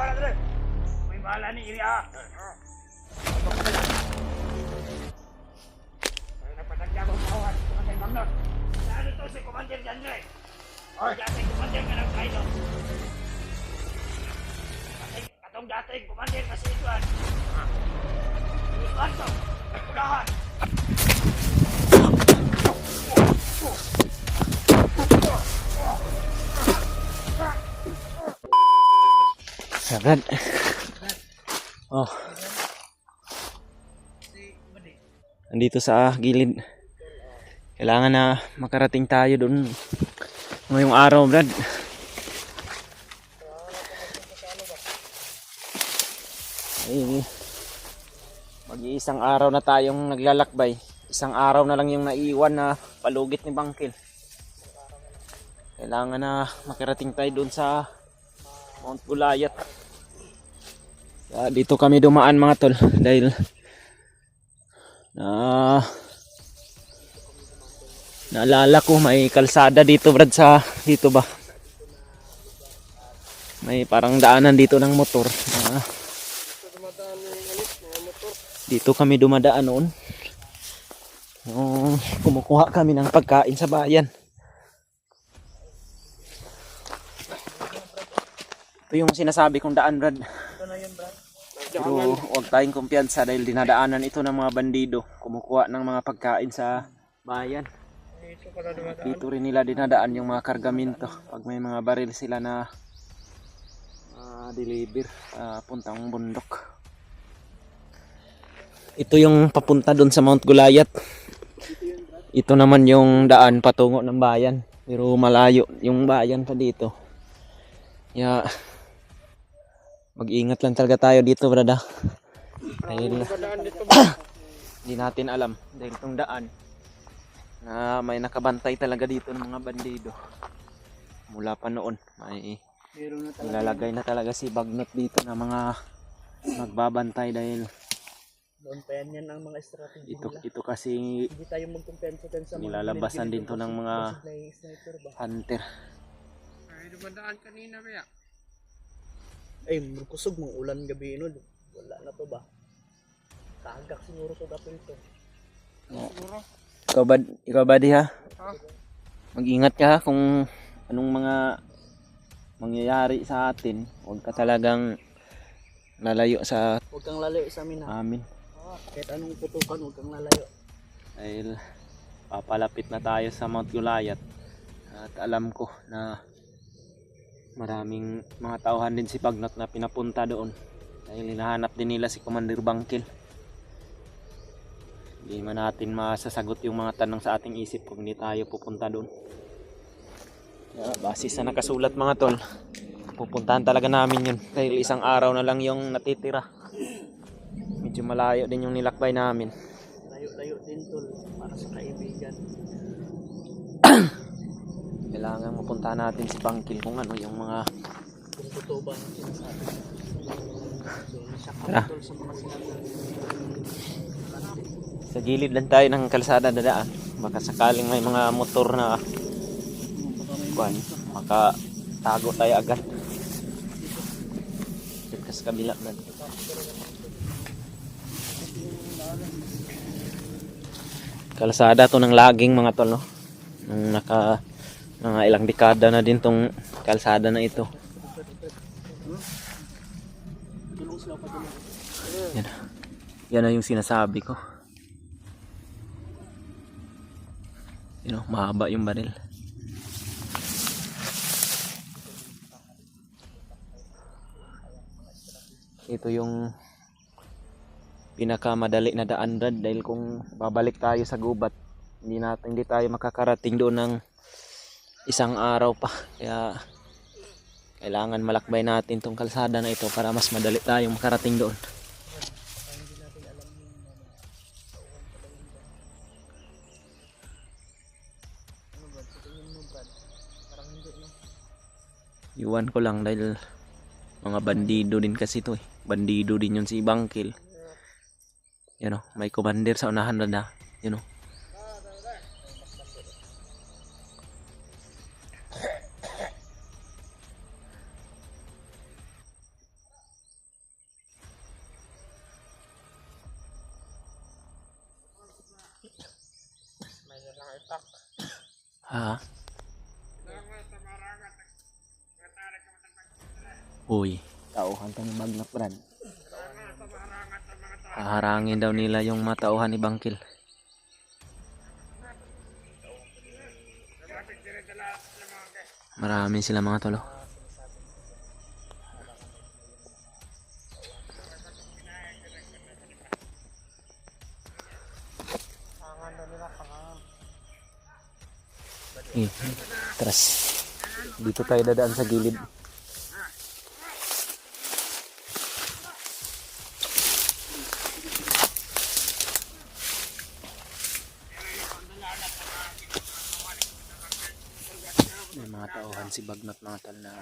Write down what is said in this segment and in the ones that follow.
wala dre. May bahala ni Iriya. Ay napatagya ko kawan, Commander Magnus. Ano to si Commander dyan dre? Oy, dating Commander ka ng Kaido. Atong dating Commander kasi ituan. Ituan to, udahan. Brad. Oh. Andito sa gilid. Kailangan na makarating tayo doon ngayong araw, Brad. Ay, mag-iisang araw na tayong naglalakbay. Isang araw na lang yung naiwan na palugit ni Bangkil. Kailangan na makarating tayo doon sa Mount Gulayat. Dito kami dumaan mga tol dahil naalala ko may kalsada dito, Brad, sa dito ba may parang daanan dito ng motor. Dito kami dumadaan noon kumukuha kami ng pagkain sa bayan. Ito yung sinasabi kong daan, Brad. Ito na yun, Brad. Pero huwag tayong kumpiyansa dahil dinadaanan ito ng mga bandido. Kumukuha ng mga pagkain sa bayan. Dito rin nila dinadaan yung mga kargamento pag may mga baril sila na deliver puntang bundok. Ito yung papunta doon sa Mount Gulayat. Ito naman yung daan patungo ng bayan. Pero malayo yung bayan pa dito. Yeah. Mag-iingat lang talaga tayo dito, brada. Dahil hindi natin alam dahil itong daan na may nakabantay talaga dito ng mga bandido. Mula pa noon may nilalagay na talaga si Bagnot dito na mga magbabantay dahil doon pa yan ang mga strategy nila. Ito kasi hindi tayo magkumpensa sa mga nilalabasan din to ng mga hunter. Ay, dumadaan kanina kaya. Ay, kusog mong ulan gabi no. Wala na to ba? Tagak siguro to dapil to. Siguro. Ikaw ba di ha? Mag-ingat ka ha kung anong mga mangyayari sa atin. Huwag ka talagang lalayo sa Huwag kang lalayo sa amin ha. Amin. Kahit anong putukan, huwag kang lalayo. Dahil papalapit na tayo sa Mount Gulayat. At alam ko na maraming mga tauhan din si Bagnot na pinapunta doon dahil hinahanap din nila si Commander Bangkil. Hindi man natin masasagot yung mga tanong sa ating isip kung hindi tayo pupunta doon. Base sa nakasulat mga tol, pupuntahan talaga namin yun dahil isang araw na lang yung natitira. Medyo malayo din yung nilakbay namin. Layo-layo din tol para sa kaibigan. Kailangan mapunta natin si Bangkil kung ano yung mga kung totoo ba ang sinasabi. Tara. Sa mga sinasabi. Sa gilid lang tayo ng kalsada dadaan. Baka sakaling may mga motor na maka tago tayo agad. Dito sa kabila na. Kalsada to ng laging mga tol, no? Mga ilang dekada na din tong kalsada na ito. Yan na yung sinasabi ko. Mahaba yung baril. Ito yung pinakamadali na daan, Brad, dahil kung babalik tayo sa gubat, hindi tayo makakarating doon ng isang araw pa. Kaya kailangan malakbay natin tong kalsada na ito para mas madali tayong makarating doon. Iwan ko lang dahil mga bandido din kasi ito eh. Bandido din yun si Bangkil. May commander sa unahan na. Ha? Uy, tauhan ka ni Bagnat Brad. Haharangin daw nila yung matauhan ni Bangkil. Marami sila mga tolo. Tras. Dito tayo dadaan sa gilid. May mga tauhan si Bagnat mga tol na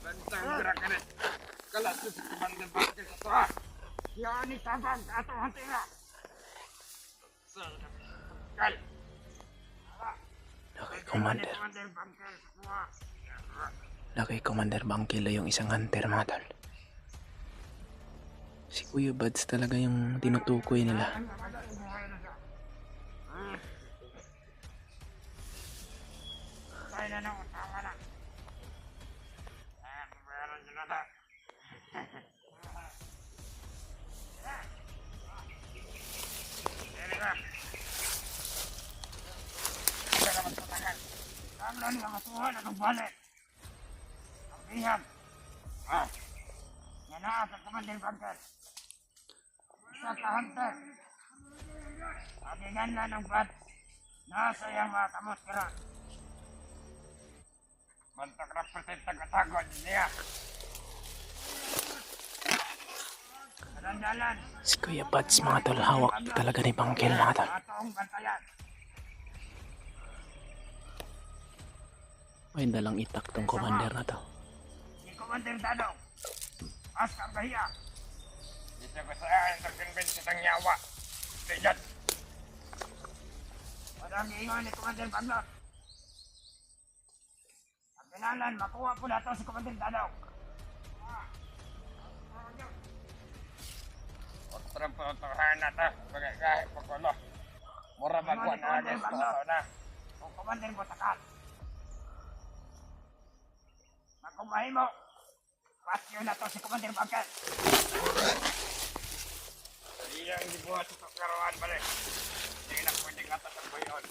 Bantang gerakan ni. Kalau tu Komandan Bangkil satu ah. Ya ni tabang atau hantera. Kal. Commander. Komandan Bangkil semua. Kay Commander Bangkil yung isang hunter mga tol. Si Kuya Buds talaga yung tinutukoy nila. Saya nak utama nak. Bayaran jenazah. Ini kan. Kita masukkan. Kamu ni sama semua nak balik. Lihat. Ah. Yana sa Komandan Bangkil. Isa ka hunter. Adinan na ng bad. Nasa yang matamot ka na. Bantak represent taga-tagod niya. Dalan-dalan. Si Kuya Buds mga tol, hawak talaga ni Bangkil mga tol. Atong bantayan. May dalang itak tong commander na to. Si Komandan Dadong. Askar Bahia. Dito ko sa akin terkonbensi ng nyawa. Sejat. Padang iingon ni Komandan Bagnot. Ang kinalan, makuha po na ito si Komandan Dadong. Otra po itohan na ito. Bagay kahit pagkulo. Mura magkuha na alis ko na. Kung Komandan mo takal. Magkumahin mo. Pasyo na to si Komandan Bangkil. Hindi ang dibuhat sa karawaan balik. Hindi na pwedeng atas ang buyon.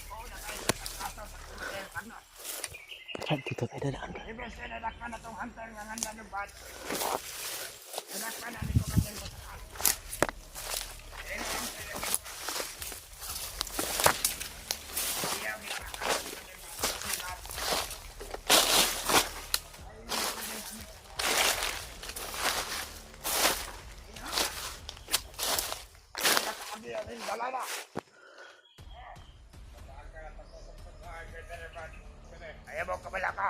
Oo na tayo sa kaso sa Komandan Bagnot. Dito tayo dadaan. Ibig sinadak ka na itong hunter ng handa ng bad. Sadak ka na ni Komandan Batakal. Ino ang sinadak. Iyaw ni Komandan Batakal. Dalala. Ayaw mo kabala ka.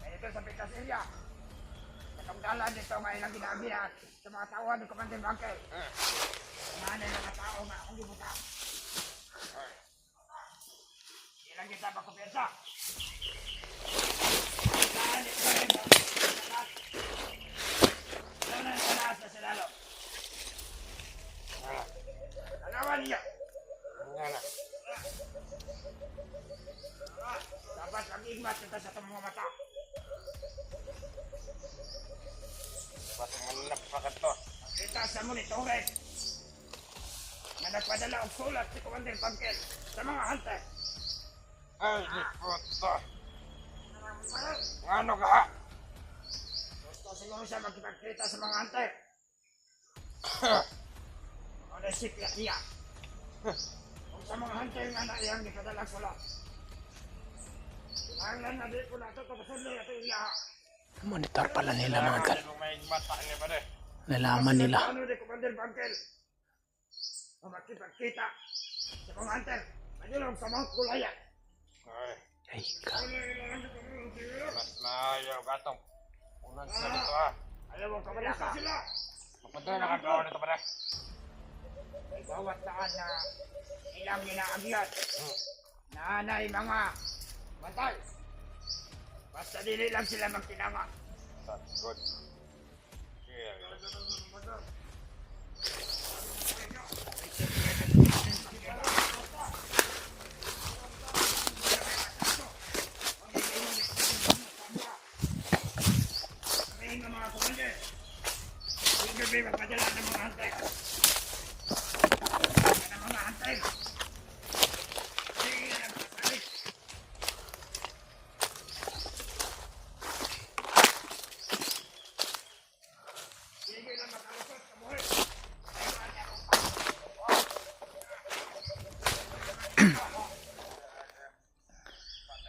Dito sa Pitas Area. Nakamdalan dito may ilang ginagihan sa mga tauhan ni Komandan Bangkil. Nanay mga tao nga akong gibuta. Ilang kita magkumpirsa. Saan ito rin mo? Saan ang salas na sinalo? Alawan niya. Dapat mag-igmat kita sa itong mga mata. Dapat manap pa ka to. Kita sa monitoring na nagpadala og sulat si Komandan Bangkil sa mga hunter. Ay, puto. Ano ka ha? Gusto siguro siya magkipagkita sa mga hunter. Ano siklat niya? Kung sa mga hunter nga na iyang ipadalag sulat. Ang nanabi ko na ito, kapasunod ito iya. Monitor pala nila mga tol. Nalaman nila. Ano ni Komandan Bangkil? O makipagkita sa mga hunter. Ayun sa mga kulayan. Ay ka. Mas na ayaw gatong. Unang sila dito ha. Ayaw mo kabala ka. Mapunta na kagawa nito pala. May bawat saan na ilang ginaagihan. Nanay mga Bantay! Basta dili lang sila magtinanga. Good. Sabihin ng mga kumander. Yung gabi magpadala ng mga hantay. Ng mga hantay. Sige lang, pasalit. Sige lang, makalusot sa buhay.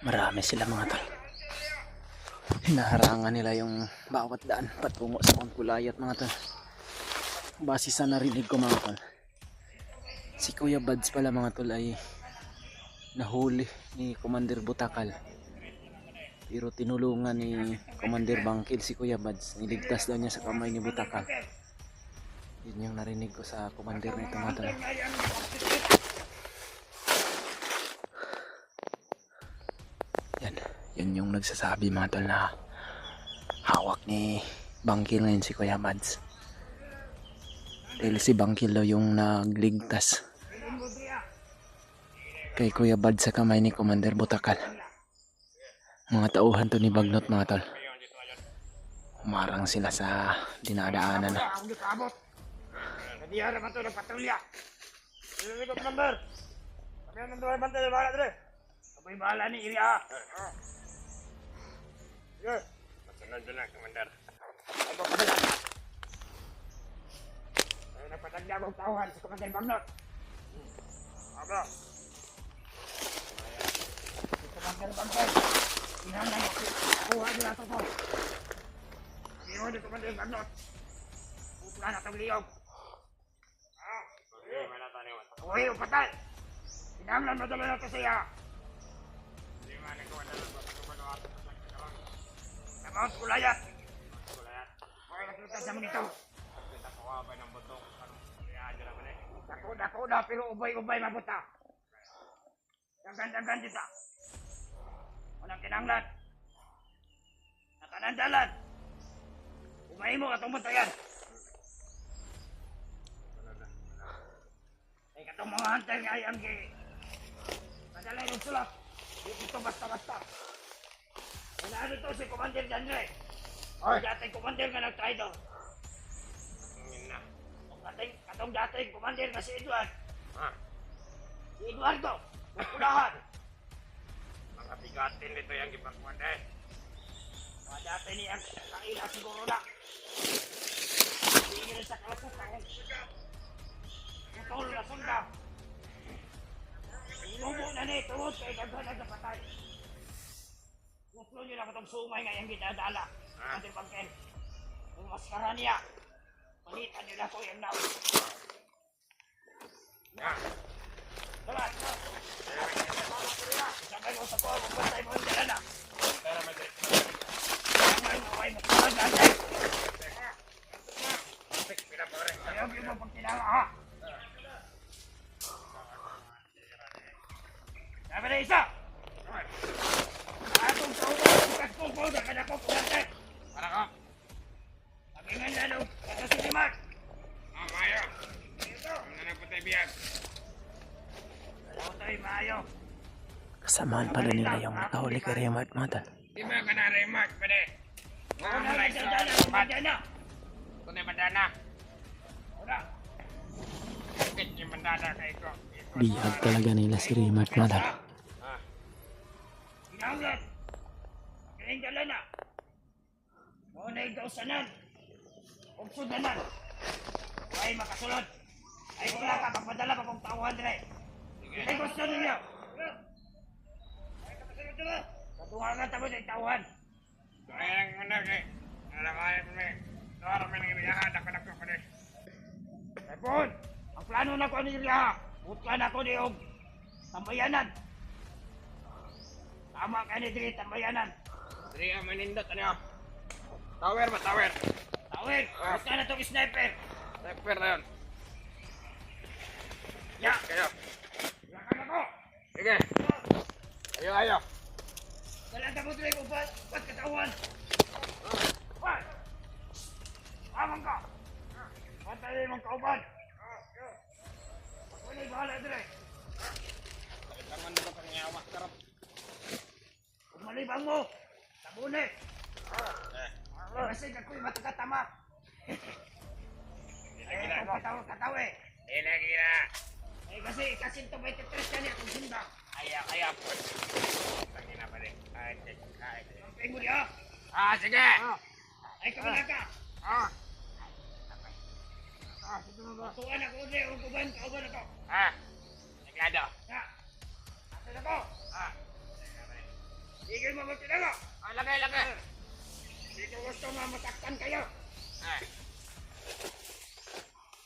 Marami sila mga tol. Hinaharangan nila yung bawat daan patungo sa Pangkulayat mga tol. Base sa narinig ko mga tol, si Kuya Bads pala mga tol ay nahuli ni Commander Butakal. Pero tinulungan ni Commander Bangkil si Kuya Bads. Niligtas daw niya sa kamay ni Butakal. Yun yung narinig ko sa commander nito mga tol. Yan yung nagsasabi mga tol na hawak ni Bangkil ngayon si Kuya Mads. Dahil si Bangkil daw yung nagligtas kay Kuya Mads sa kamay ni Commander Butakal. Mga tauhan to ni Bagnot mga tol. Umarang sila sa dinadaanan na. Ang nakaabot. Nadiyara man ito ng patrolya. Hindi ko number. Kami ang number bantay. Bahala dre. Sabay bahala ni Iriya. Sige. Masunod na, Commander. Ay ko kabila. Ay nagpatagda akong tauhan sa Commander Bagnot. Aba. Si Commander Bagnot. Inanay ako. Kuha nila ito po. Iyon ni Commander Bagnot. Upla na itong liyog. Uy, patay! Pinanglan mo dala na ito siya. Sa Mount Kulayat. Uy, nakita sa monito. Dako-dako pero ubay-ubay mabuta. Dagan-dagan dito. Walang kinanglan. Nakanandalan. Umay mo atong buntayan. Ay katong mga hunter nga ay ang madalay ng sulap. Dito basta-basta. Wala nito si Commander Janre. O dating Commander nga nag-try doon. Katong dating Commander nga si Edward. Si Eduardo. Nagpulahan. Mga bigatin dito yung gipakuan eh. Mga dati niya kaila siguro na. Hindi rin sa kalapukan. Tutol na sunda. Inubo na ni, tuwod kay daghan na patay. Nuklo nyo na katong sumay nga yung ginadala. Commander Bangkil. Yung maskara niya. Palitan nila ko yung naw. Dala! Isabay mo sa ko, magbantay mo yung dala na. Ayaw yung mga pagtinala ha. Sabi na isa. Atong taon ko, bukas ko po, nakada ko kulante. Para ka? Pagkingan na nung kasasinimat. Mayo. Ang nanagpatay biyag. Alaw tayo maayo. Kasamaan pala nila yung nakahuli kay Remart mga tol. Di ba ka na remark pa de? Una lang sa dala, kumadya na. Kung na bandana. Una. Bakit yung bandana kay ko? Bihag talaga nila si Remart mga tol. Hinanglan. Pagkiling dala na. Muna ikaw sanan. Huwag sudanan. Huwag makasulod. Ay wala ka, magpadala pa kong tauhan dre. Ay gusto ninyo. Katuhan nga tamo sa tauhan. Kaya lang muna kay. Nalamaya po may. Dora may nangyayahad ako na ko pa de. Epon, ang plano na ko nila. Butkan ako ni Og. Tambayanan. Tama ka ni Dre, tambayanan. Diri ang manindot ano? Tower ba? Tower? Tawid, butkan na itong sniper. Sniper na yun. Ya, Kayo. yakan ako. Sige. Ayo. Wala na mo tuloy mo ba? Ba't katawan? Hoy! Amang ka! Patayin mong kauban! Ako na'y bahala dire! Tangan na ba kang yawa, karap? Kung malibang mo, sabuni! Kasi ako'y matakatama! Ay, kung kataw eh! Dila gila. Eh, kasi ito may titres ka niya kung simbang! Kaya po. Lagi na pala. Ay, ay. Sampay mo niya! Sige. Ay, kamala ka! Ah, Tuwan ako ulit, kauban ako! naglado. Ha! Asan ako? Tigil mo magtinalo! Lagay. Hindi ko gusto mamasaktan kayo! Ah,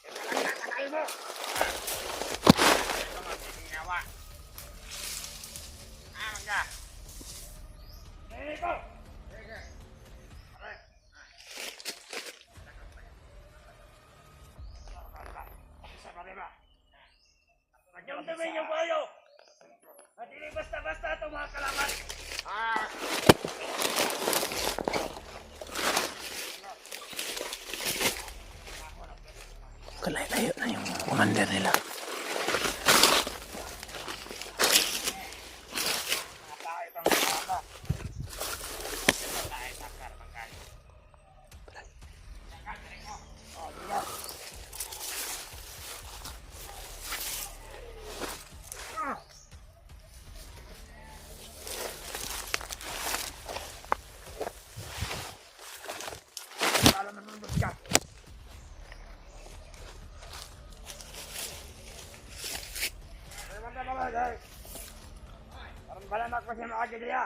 Ito lang natakal mo! ito magiging yawa. Mangga. Dito! Yung dumi niyo bayo! At hindi basta-basta ito mga kalaban! Kalayo na yung commander nila. Parang balamak pa siya mga giliya.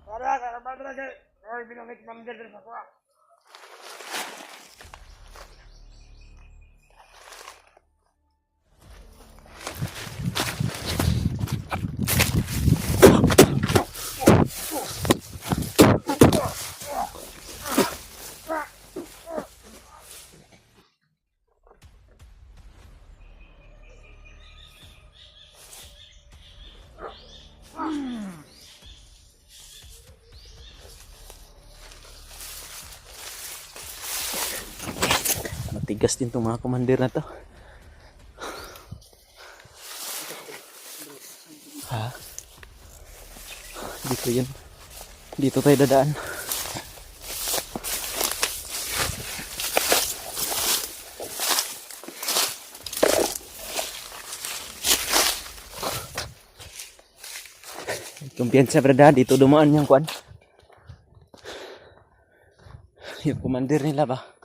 Para, karabal lagi. Oy, binangit mamdir sa kuha. Matigas din tong mga commander na to. Ha? Dito yun. Dito tayo dadaan. Kumpiyansa brada, dito dumaan yung kuan. Yung commander nila ba?